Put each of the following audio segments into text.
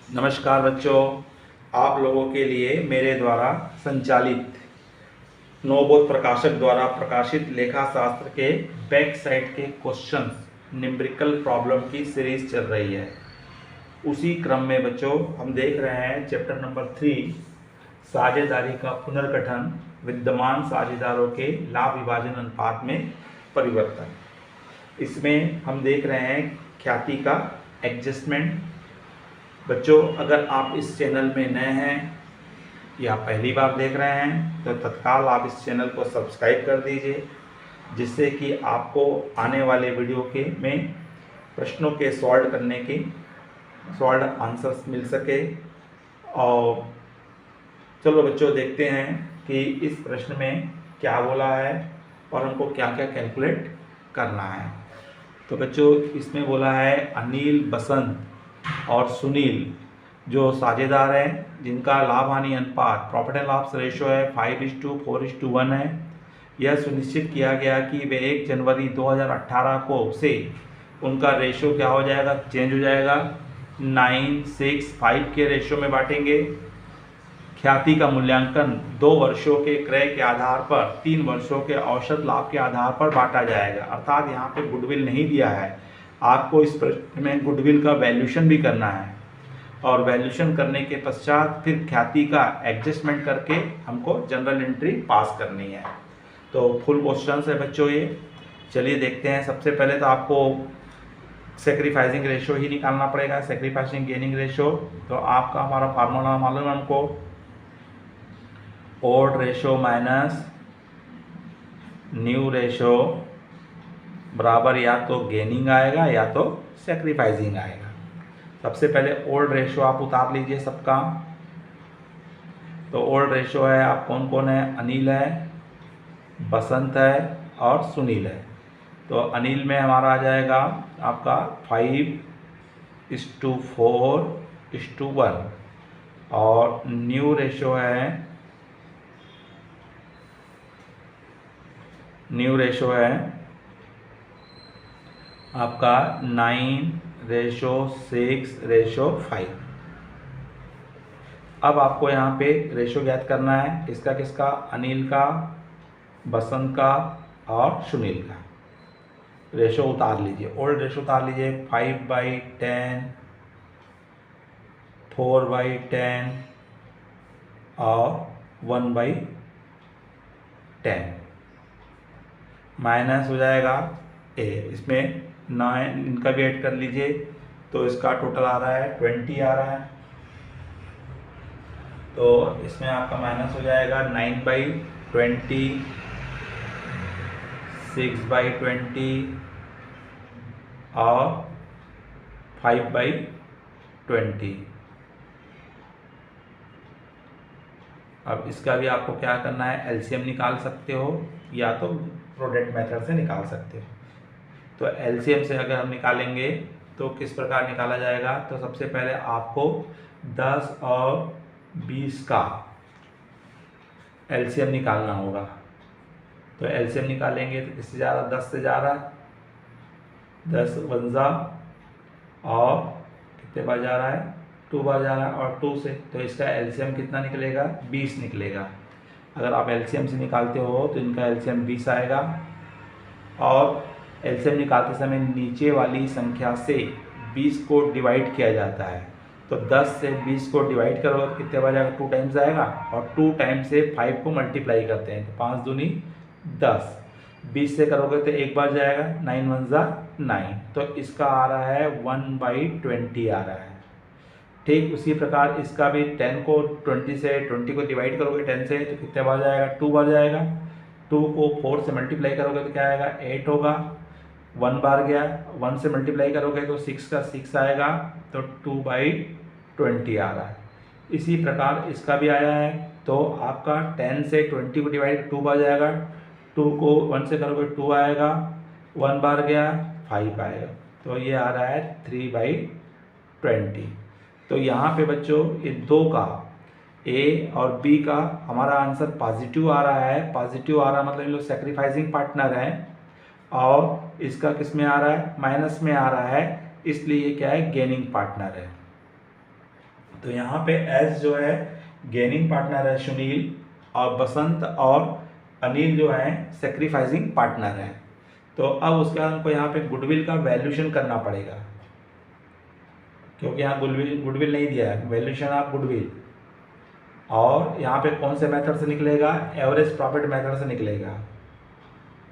नमस्कार बच्चों, आप लोगों के लिए मेरे द्वारा संचालित नवबोध प्रकाशक द्वारा प्रकाशित लेखा शास्त्र के बैक साइड के क्वेश्चंस न्यूमेरिकल प्रॉब्लम की सीरीज चल रही है। उसी क्रम में बच्चों हम देख रहे हैं चैप्टर नंबर 3 साझेदारी का पुनर्गठन, विद्यमान साझेदारों के लाभ विभाजन अनुपात में परिवर्तन। इसमें हम देख रहे हैं ख्याति का एडजस्टमेंट। बच्चों, अगर आप इस चैनल में नए हैं या पहली बार देख रहे हैं तो तत्काल आप इस चैनल को सब्सक्राइब कर दीजिए, जिससे कि आपको आने वाले वीडियो के में प्रश्नों के सॉल्व आंसर्स मिल सके। और चलो बच्चों, देखते हैं कि इस प्रश्न में क्या बोला है और हमको क्या क्या कैलकुलेट करना है। तो बच्चों, इसमें बोला है अनिल, बसंत और सुनील जो साझेदार हैं, जिनका लाभ हानि अनुपात प्रॉफिट एंड लॉस रेशियो है 5:4:1 है। यह सुनिश्चित किया गया कि वे 1 जनवरी 2018 को से उनका रेशियो क्या हो जाएगा, चेंज हो जाएगा, 9:6:5 के रेशियो में बांटेंगे। ख्याति का मूल्यांकन 2 वर्षों के क्रय के आधार पर 3 वर्षों के औसत लाभ के आधार पर बांटा जाएगा। अर्थात यहाँ पे गुडविल नहीं दिया है, आपको इस प्रश्न में गुडविल का वैल्यूशन भी करना है और वैल्यूशन करने के पश्चात फिर ख्याति का एडजस्टमेंट करके हमको जनरल एंट्री पास करनी है। तो फुल क्वेश्चन है बच्चों ये। चलिए देखते हैं। सबसे पहले तो आपको सेक्रीफाइसिंग रेशियो ही निकालना पड़ेगा, सेक्रीफाइसिंग गेनिंग रेशियो। तो आपका हमारा फार्मूला मालूम है हमको, old ratio minus new ratio बराबर या तो गेनिंग आएगा या तो सेक्रीफाइसिंग आएगा। सबसे पहले ओल्ड रेशियो आप उतार लीजिए सबका। तो ओल्ड रेशियो है, आप कौन कौन है, अनिल है, बसंत है और सुनील है। तो अनिल में हमारा आ जाएगा आपका 5:4:1 और न्यू रेशियो है आपका 9:6:5। अब आपको यहाँ पे रेशियो ज्ञात करना है, किसका किसका, अनिल का, बसंत का और सुनील का। रेशियो उतार लीजिए, ओल्ड रेशियो उतार लीजिए, 5/10, 4/10 और 1/10 माइनस हो जाएगा ए। इसमें 9 इनका भी ऐड कर लीजिए, तो इसका टोटल आ रहा है 20 आ रहा है। तो इसमें आपका माइनस हो जाएगा 9/20, 6/20 और 5/20। अब इसका भी आपको क्या करना है, एलसीएम निकाल सकते हो या तो प्रोडक्ट मेथड से निकाल सकते हो। तो एलसीएम से अगर हम निकालेंगे तो किस प्रकार निकाला जाएगा, तो सबसे पहले आपको 10 और 20 का एलसीएम निकालना होगा। तो एलसीएम निकालेंगे तो किससे जा रहा है, 10 से जा रहा है, 10 1 और कितने बार जा रहा है, 2 बार जा रहा है और 2 से। तो इसका एलसीएम कितना निकलेगा, 20 निकलेगा। अगर आप एलसीएम से निकालते हो तो इनका एलसीएम 20 आएगा। और एलसीएम निकालते समय नीचे वाली संख्या से 20 को डिवाइड किया जाता है। तो 10 से 20 को डिवाइड करोगे तो कितने बार जाएगा, 2 टाइम्स आएगा और 2 टाइम्स से 5 को मल्टीप्लाई करते हैं तो 5 दूनी 10। 20 से करोगे तो एक बार जाएगा, 9 1 9। तो इसका आ रहा है 1/20 आ रहा है। ठीक उसी प्रकार इसका भी 10 को 20 से 20 को डिवाइड करोगे 10 से तो कितने बार जाएगा, 2 बार जाएगा। 2 को 4 से मल्टीप्लाई करोगे तो क्या आएगा, 8 होगा। 1 बार गया, 1 से मल्टीप्लाई करोगे तो 6 का 6 आएगा, तो 2/20 आ रहा है। इसी प्रकार इसका भी आया है। तो आपका 10 से 20 को डिवाइड 2 बार जाएगा, 2 को 1 से करोगे 2 आएगा, 1 बार गया 5 आएगा। तो ये आ रहा है 3/20। तो यहाँ पे बच्चों ये 2 का ए और बी का हमारा आंसर पॉजिटिव आ रहा है। पॉजिटिव आ रहा मतलब इन लोग सेक्रीफाइसिंग पार्टनर हैं और इसका किस में आ रहा है, माइनस में आ रहा है, इसलिए ये क्या है, गेनिंग पार्टनर है। तो यहाँ पे एस जो है गेनिंग पार्टनर है सुनील, और बसंत और अनिल जो है सेक्रीफाइसिंग पार्टनर है। तो अब उसके बाद हमको यहाँ पे गुडविल का वैल्यूएशन करना पड़ेगा, क्योंकि यहाँ गुडविल नहीं दिया है, वैल्यूएशन ऑफ गुडविल। और यहाँ पे कौन से मेथड से निकलेगा, एवरेज प्रॉफिट मेथड से निकलेगा।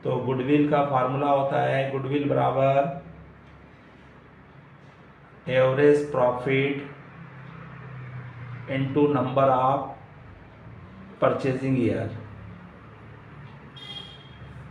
तो गुडविल का फार्मूला होता है गुडविल बराबर average profit into number of purchasing year.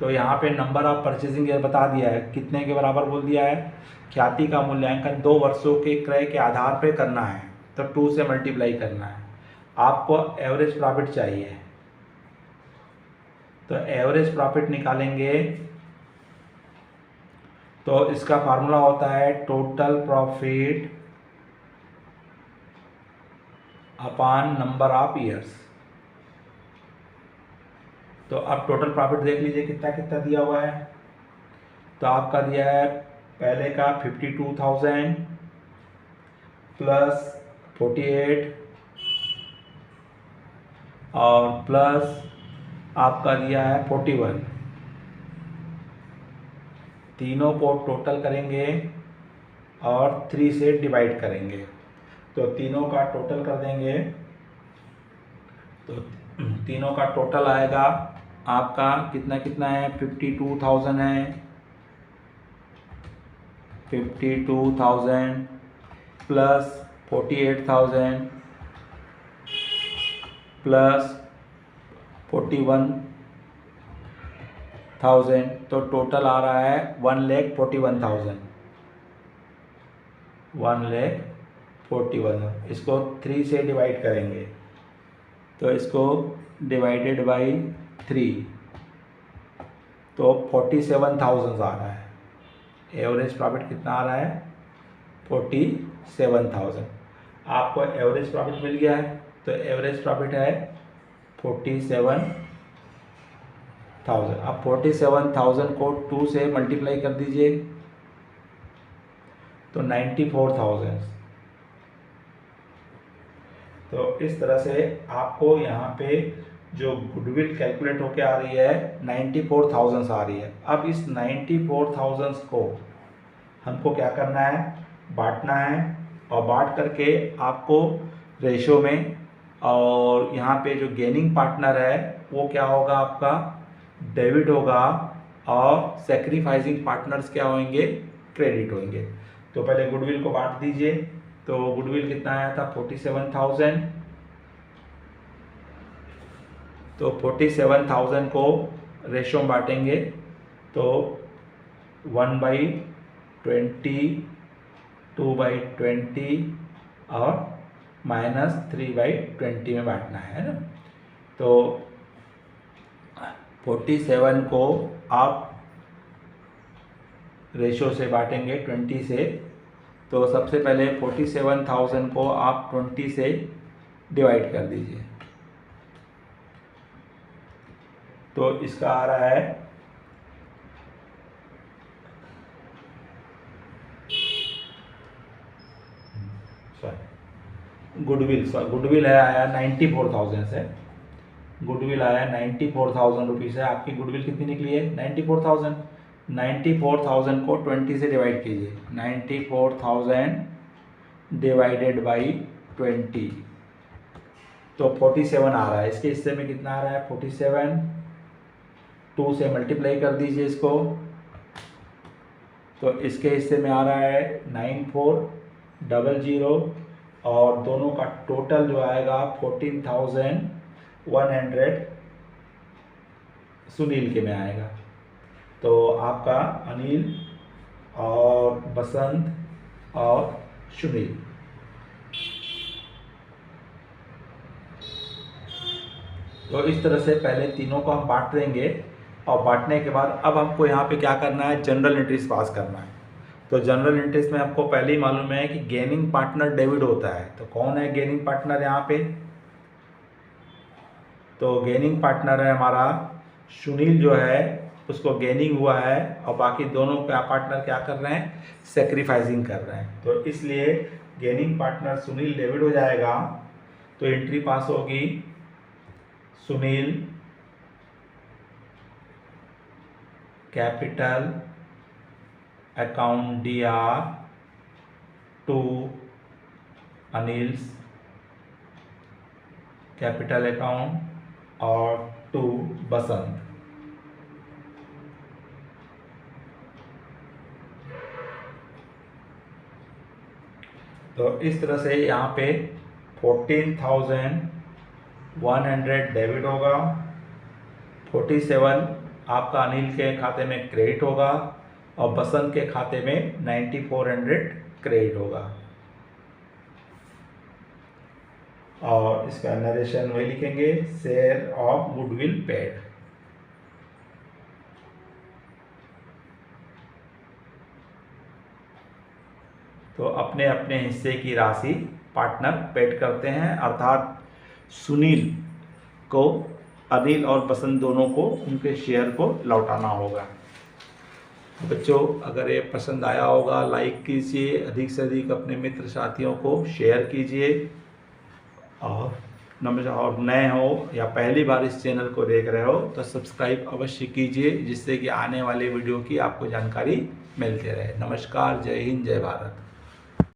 तो यहाँ पे नंबर ऑफ परचेजिंग ईयर बता दिया है, कितने के बराबर बोल दिया है, ख्याति का मूल्यांकन 2 वर्षों के क्रय के आधार पे करना है, तो 2 से मल्टीप्लाई करना है। आपको एवरेज प्रॉफिट चाहिए, तो एवरेज प्रॉफिट निकालेंगे तो इसका फार्मूला होता है total profit upon number of years. तो अब टोटल प्रॉफिट देख लीजिए कितना कितना दिया हुआ है। तो आपका दिया है पहले का 52,000 प्लस 48 और प्लस आपका दिया है 41। तीनों को टोटल करेंगे और 3 से डिवाइड करेंगे, तो तीनों का टोटल कर देंगे। तो तीनों का टोटल आएगा आपका कितना कितना है, 52,000 है, 52,000 प्लस 48,000 प्लस 41,000, तो टोटल आ रहा है 1,41,000। 1,41,000 इसको 3 से डिवाइड करेंगे, तो इसको डिवाइडेड बाई 3, तो 47,000 आ रहा है। एवरेज प्रॉफिट कितना आ रहा है, 47,000। आपको एवरेज प्रॉफिट मिल गया है, तो एवरेज प्रॉफिट है 47,000। अब 47,000 को 2 से मल्टीप्लाई कर दीजिए, तो 94,000। तो इस तरह से आपको यहाँ पे जो गुडविल कैलकुलेट होके आ रही है 94,000 आ रही है। अब इस 94,000 को हमको क्या करना है, बांटना है, और बांट करके आपको रेशो में, और यहाँ पे जो गेनिंग पार्टनर है वो क्या होगा, आपका डेबिट होगा, और सेक्रीफाइसिंग पार्टनर्स क्या होंगे, क्रेडिट होंगे। तो पहले गुडविल को बांट दीजिए। तो गुडविल कितना आया था, 47,000। तो 47,000 को रेशो में बांटेंगे, तो 1/20, 2/20 और -3/20 में बांटना है ना। तो 47 को आप रेशो से बांटेंगे 20 से, तो सबसे पहले 47,000 को आप 20 से डिवाइड कर दीजिए, तो इसका आ रहा है गुडविल है आया 94,000 से, गुडविल आया 94,000 रुपीज़ है। आपकी गुडविल कितनी निकली है, 94,000। 94,000 को 20 से डिवाइड कीजिए, 94,000 डिवाइडेड बाई 20, तो 47 आ रहा है। इसके हिस्से में कितना आ रहा है, 47। 2 से मल्टीप्लाई कर दीजिए इसको, तो इसके हिस्से में आ रहा है 9400, और दोनों का टोटल जो आएगा 14,100 सुनील के में आएगा। तो आपका अनिल और बसंत और सुनील। तो इस तरह से पहले तीनों को हम बांट देंगे, और बांटने के बाद अब हमको यहाँ पे क्या करना है, जनरल एंट्रीज पास करना है। तो जनरल एंट्रीज में आपको पहले ही मालूम है कि गेनिंग पार्टनर डेबिट होता है। तो कौन है गेनिंग पार्टनर यहाँ पे, तो गेनिंग पार्टनर है हमारा सुनील जो है, उसको गेनिंग हुआ है, और बाकी दोनों का पार्टनर क्या कर रहे हैं, सेक्रीफाइसिंग कर रहे हैं। तो इसलिए गेनिंग पार्टनर सुनील डेविड हो जाएगा, तो एंट्री पास होगी Sunil capital account DR to Anil's capital account और टू बसंत। तो इस तरह से यहाँ पे 14,100 डेबिट होगा, 47 आपका अनिल के खाते में क्रेडिट होगा और बसंत के खाते में 9400 क्रेडिट होगा। और इसका नरेशन वही लिखेंगे, शेयर ऑफ गुडविल पेड। तो अपने अपने हिस्से की राशि पार्टनर पेड करते हैं, अर्थात सुनील को अनिल और बसंत दोनों को उनके शेयर को लौटाना होगा। बच्चों, अगर ये पसंद आया होगा लाइक कीजिए, अधिक से अधिक अपने मित्र साथियों को शेयर कीजिए और नए हो या पहली बार इस चैनल को देख रहे हो तो सब्सक्राइब अवश्य कीजिए, जिससे कि आने वाले वीडियो की आपको जानकारी मिलती रहे। नमस्कार, जय हिंद, जय भारत।